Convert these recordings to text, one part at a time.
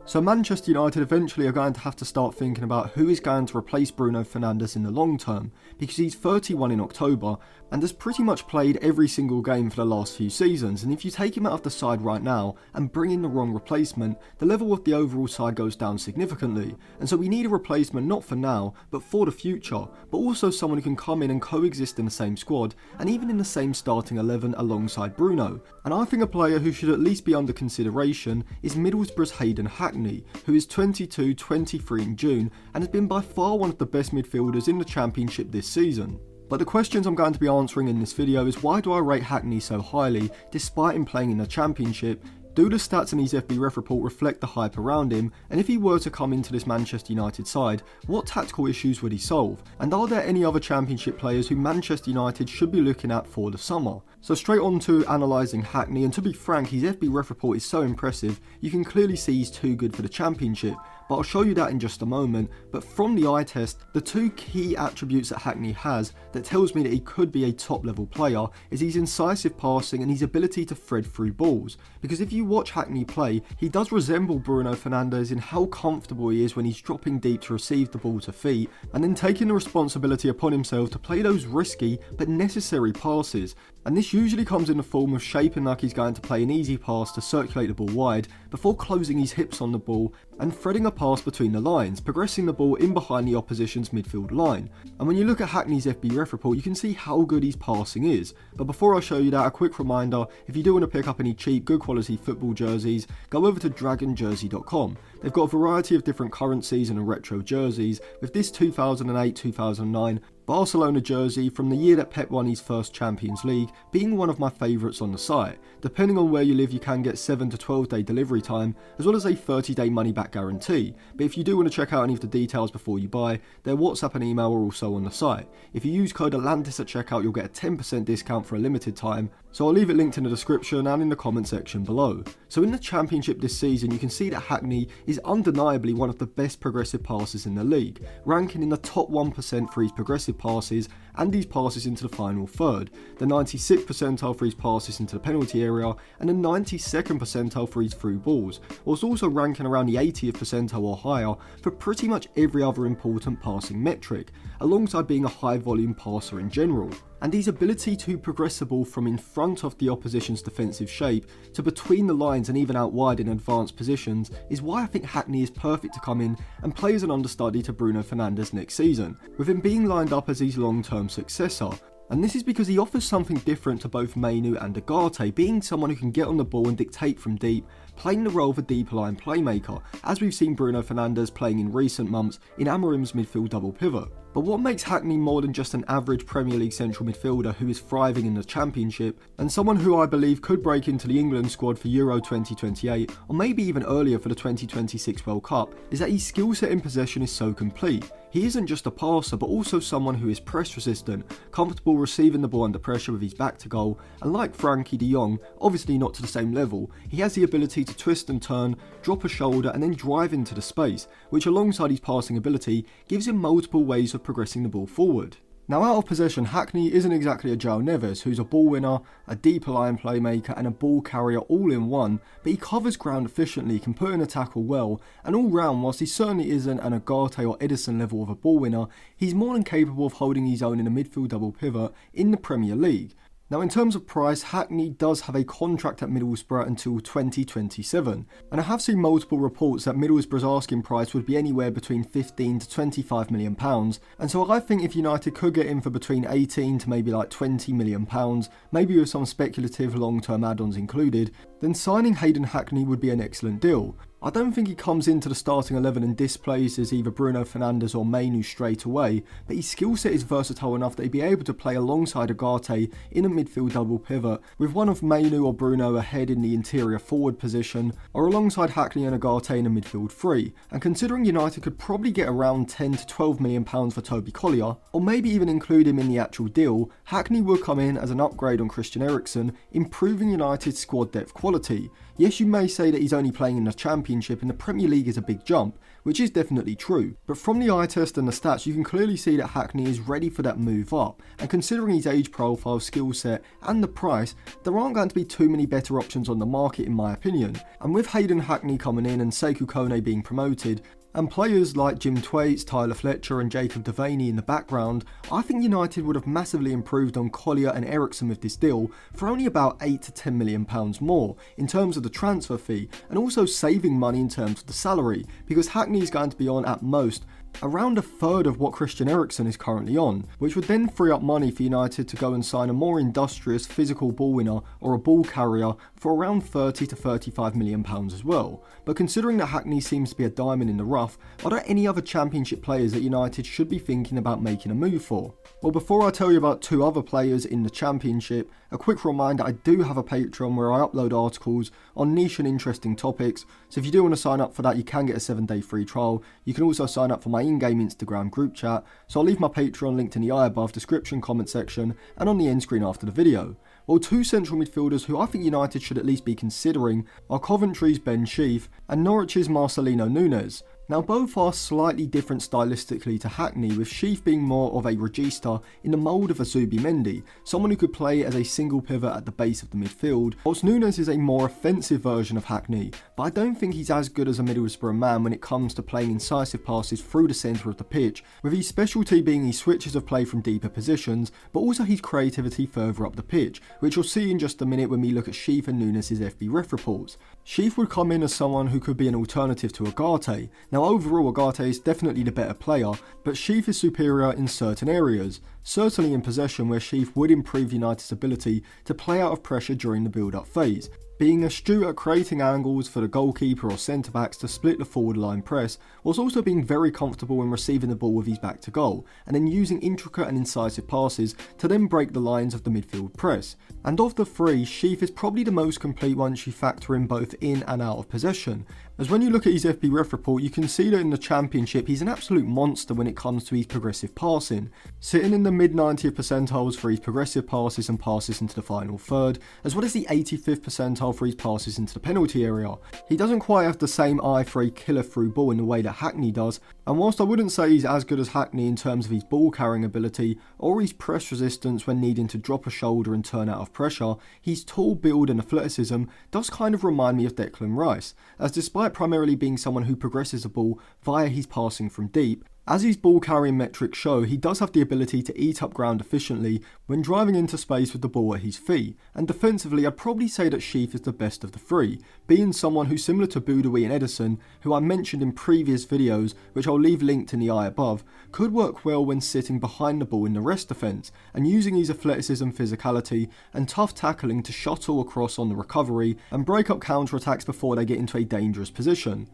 So Manchester United eventually are going to have to start thinking about who is going to replace Bruno Fernandes in the long term, because he's 31 in October and has pretty much played every single game for the last few seasons, and if you take him out of the side right now and bring in the wrong replacement, the level of the overall side goes down significantly, and so we need a replacement not for now, but for the future, but also someone who can come in and coexist in the same squad, and even in the same starting 11 alongside Bruno. And I think a player who should at least be under consideration is Middlesbrough's Hayden Hackney, who is 22, 23 in June, and has been by far one of the best midfielders in the Championship this season. But the questions I'm going to be answering in this video is, why do I rate Hackney so highly despite him playing in the Championship? Do the stats in his FB report reflect the hype around him? And if he were to come into this Manchester United side, what tactical issues would he solve? And are there any other Championship players who Manchester United should be looking at for the summer? So straight on to analysing Hackney, and to be frank, his FB ref report is so impressive, you can clearly see he's too good for the Championship, but I'll show you that in just a moment. But from the eye test, the two key attributes that Hackney has that tells me that he could be a top level player is his incisive passing and his ability to thread through balls. Because if you watch Hackney play, he does resemble Bruno Fernandes in how comfortable he is when he's dropping deep to receive the ball to feet, and then taking the responsibility upon himself to play those risky but necessary passes. And this usually comes in the form of shaping like he's going to play an easy pass to circulate the ball wide before closing his hips on the ball and threading a pass between the lines, progressing the ball in behind the opposition's midfield line. And when you look at Hackney's FB ref report, you can see how good his passing is. But before I show you that, a quick reminder, if you do want to pick up any cheap, good quality football jerseys, go over to dragonjersey.com. They've got a variety of different current season and retro jerseys, with this 2008-2009 Barcelona jersey from the year that Pep won his first Champions League being one of my favourites on the site. Depending on where you live, you can get 7 to 12 day delivery time, as well as a 30-day money back guarantee. But if you do want to check out any of the details before you buy, their WhatsApp and email are also on the site. If you use code Atlantis at checkout, you'll get a 10% discount for a limited time, so I'll leave it linked in the description and in the comment section below. So in the Championship this season, you can see that Hackney is undeniably one of the best progressive passers in the league, ranking in the top 1% for his progressive passes and his passes into the final third, the 96th percentile for his passes into the penalty area, and the 92nd percentile for his through balls, whilst also ranking around the 80th percentile or higher for pretty much every other important passing metric, alongside being a high volume passer in general. And his ability to progress the ball from in front of the opposition's defensive shape to between the lines and even out wide in advanced positions is why I think Hackney is perfect to come in and play as an understudy to Bruno Fernandes next season, with him being lined up as his long-term successor. And this is because he offers something different to both Mainu and Agate, being someone who can get on the ball and dictate from deep, playing the role of a deeper line playmaker, as we've seen Bruno Fernandes playing in recent months in Amorim's midfield double pivot. But what makes Hackney more than just an average Premier League central midfielder who is thriving in the Championship, and someone who I believe could break into the England squad for Euro 2028, or maybe even earlier for the 2026 World Cup, is that his skill set in possession is so complete. He isn't just a passer, but also someone who is press resistant, comfortable receiving the ball under pressure with his back to goal, and like Frankie de Jong, obviously not to the same level, he has the ability to twist and turn, drop a shoulder and then drive into the space, which alongside his passing ability gives him multiple ways of progressing the ball forward. Now out of possession, Hackney isn't exactly a João Neves, who's a ball winner, a deeper line playmaker and a ball carrier all in one, but he covers ground efficiently, can put in a tackle well, and all round, whilst he certainly isn't an Agate or Edison level of a ball winner, he's more than capable of holding his own in a midfield double pivot in the Premier League. Now in terms of price, Hackney does have a contract at Middlesbrough until 2027, and I have seen multiple reports that Middlesbrough's asking price would be anywhere between 15 to 25 million pounds, and so I think if United could get him for between 18 to maybe like 20 million pounds, maybe with some speculative long-term add-ons included, then signing Hayden Hackney would be an excellent deal. I don't think he comes into the starting 11 and displaces either Bruno Fernandes or Mainu straight away, but his skill set is versatile enough that he'd be able to play alongside Agate in a midfield double pivot, with one of Mainu or Bruno ahead in the interior forward position, or alongside Hackney and Agate in a midfield three. And considering United could probably get around 10 to 12 million pounds for Toby Collier, or maybe even include him in the actual deal, Hackney would come in as an upgrade on Christian Eriksen, improving United's squad depth quality. Yes, you may say that he's only playing in the Championship and the Premier League is a big jump, which is definitely true, but from the eye test and the stats you can clearly see that Hackney is ready for that move up, and considering his age profile, skill set and the price, there aren't going to be too many better options on the market in my opinion. And with Hayden Hackney coming in and Sekou Kone being promoted, and players like Jim Thwaites, Tyler Fletcher and Jacob Devaney in the background, I think United would have massively improved on Collier and Eriksson with this deal for only about £8 to £10 million more in terms of the transfer fee, and also saving money in terms of the salary, because Hackney is going to be on at most around a third of what Christian Eriksen is currently on, which would then free up money for United to go and sign a more industrious physical ball winner or a ball carrier for around £30 to £35 million as well. But considering that Hackney seems to be a diamond in the rough, are there any other Championship players that United should be thinking about making a move for? Well, before I tell you about two other players in the Championship, a quick reminder, I do have a Patreon where I upload articles on niche and interesting topics, so if you do want to sign up for that you can get a 7-day free trial. You can also sign up for my in-game Instagram group chat, so I'll leave my Patreon linked in the eye above, description, comment section and on the end screen after the video. Well, two central midfielders who I think United should at least be considering are Coventry's Ben Sheaf and Norwich's Marcelino Nunez. Now both are slightly different stylistically to Hackney, with Sheaf being more of a regista in the mould of a Zubimendi, someone who could play as a single pivot at the base of the midfield, whilst Nunez is a more offensive version of Hackney, but I don't think he's as good as a Middlesbrough man when it comes to playing incisive passes through the centre of the pitch, with his specialty being his switches of play from deeper positions, but also his creativity further up the pitch, which you'll see in just a minute when we look at Sheaf and Nunez's FB ref reports. Sheaf would come in as someone who could be an alternative to Agate. Now overall Agate is definitely the better player, but Sheaf is superior in certain areas, certainly in possession where Sheaf would improve United's ability to play out of pressure during the build-up phase, being astute at creating angles for the goalkeeper or centre-backs to split the forward line press, whilst also being very comfortable when receiving the ball with his back to goal, and then using intricate and incisive passes to then break the lines of the midfield press. And of the three, Sheaf is probably the most complete once you factor in both in and out of possession, as when you look at his FB ref report you can see that in the Championship he's an absolute monster when it comes to his progressive passing, sitting in the mid 90th percentiles for his progressive passes and passes into the final third, as well as the 85th percentile for his passes into the penalty area. He doesn't quite have the same eye for a killer through ball in the way that Hackney does, and whilst I wouldn't say he's as good as Hackney in terms of his ball carrying ability or his press resistance when needing to drop a shoulder and turn out of pressure, his tall build and athleticism does kind of remind me of Declan Rice, as despite primarily being someone who progresses the ball via his passing from deep, as his ball carrying metrics show, he does have the ability to eat up ground efficiently when driving into space with the ball at his feet, and defensively I'd probably say that Sheaf is the best of the three, being someone who's similar to Boudaoui and Ederson, who I mentioned in previous videos, which I'll leave linked in the eye above, could work well when sitting behind the ball in the rest defence, and using his athleticism, physicality and tough tackling to shuttle across on the recovery and break up counter-attacks before they get into a dangerous position.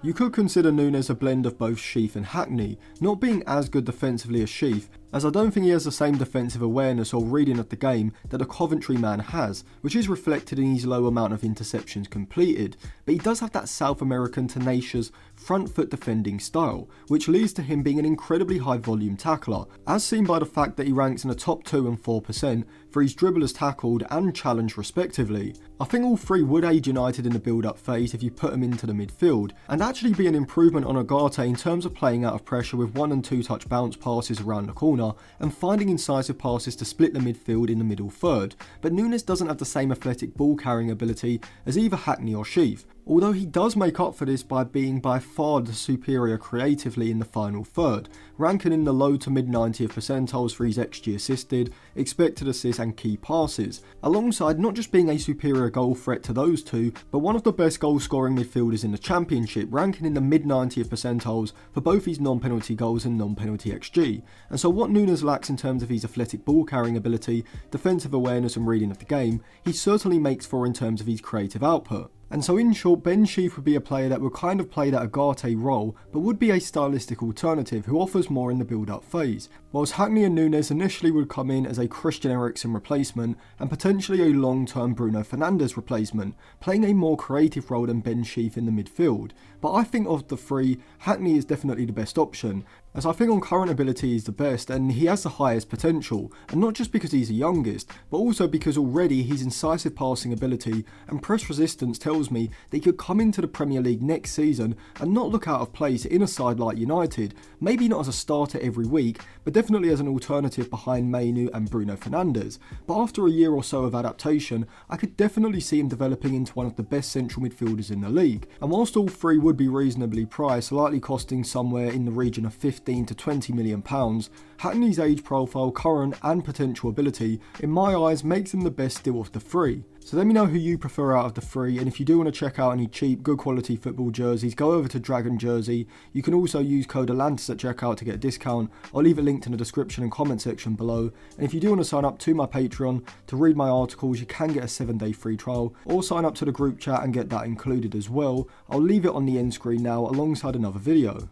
You could consider Nunez a blend of both Sheaf and Hackney, not being as good defensively as Sheaf, as I don't think he has the same defensive awareness or reading of the game that a Coventry man has, which is reflected in his low amount of interceptions completed, but he does have that South American tenacious front foot defending style, which leads to him being an incredibly high volume tackler, as seen by the fact that he ranks in the top 2 and 4% for his dribblers tackled and challenged respectively. I think all three would aid United in the build-up phase if you put them into the midfield, and actually be an improvement on Agate in terms of playing out of pressure with 1 and 2 touch bounce passes around the corner and finding incisive passes to split the midfield in the middle third, but Nunez doesn't have the same athletic ball carrying ability as either Hackney or Sheaf, although he does make up for this by being by far the superior creatively in the final third, ranking in the low to mid 90th percentiles for his XG assisted, expected assists and key passes, alongside not just being a superior goal threat to those two, but one of the best goal scoring midfielders in the Championship, ranking in the mid 90th percentiles for both his non-penalty goals and non-penalty XG. And so what Nunez lacks in terms of his athletic ball carrying ability, defensive awareness and reading of the game, he certainly makes for in terms of his creative output. And so in short, Ben Sheaf would be a player that would kind of play that Agate role, but would be a stylistic alternative who offers more in the build-up phase, whilst Hackney and Nunez initially would come in as a Christian Eriksen replacement and potentially a long-term Bruno Fernandes replacement, playing a more creative role than Ben Sheaf in the midfield. But I think of the three, Hackney is definitely the best option, as I think on current ability he's the best and he has the highest potential, and not just because he's the youngest, but also because already his incisive passing ability and press resistance tells me that he could come into the Premier League next season and not look out of place in a side like United, maybe not as a starter every week, but definitely as an alternative behind Mainu and Bruno Fernandes. But after a year or so of adaptation, I could definitely see him developing into one of the best central midfielders in the league. And whilst all three would be reasonably priced, likely costing somewhere in the region of 15 to 20 million pounds, Hackney's age profile, current and potential ability, in my eyes makes him the best deal of the three. So let me know who you prefer out of the three, and if you do want to check out any cheap, good quality football jerseys, go over to Dragon Jersey. You can also use code Atlantis at checkout to get a discount. I'll leave it linked in the description and comment section below. And if you do want to sign up to my Patreon to read my articles, you can get a 7-day free trial, or sign up to the group chat and get that included as well. I'll leave it on the end screen now alongside another video.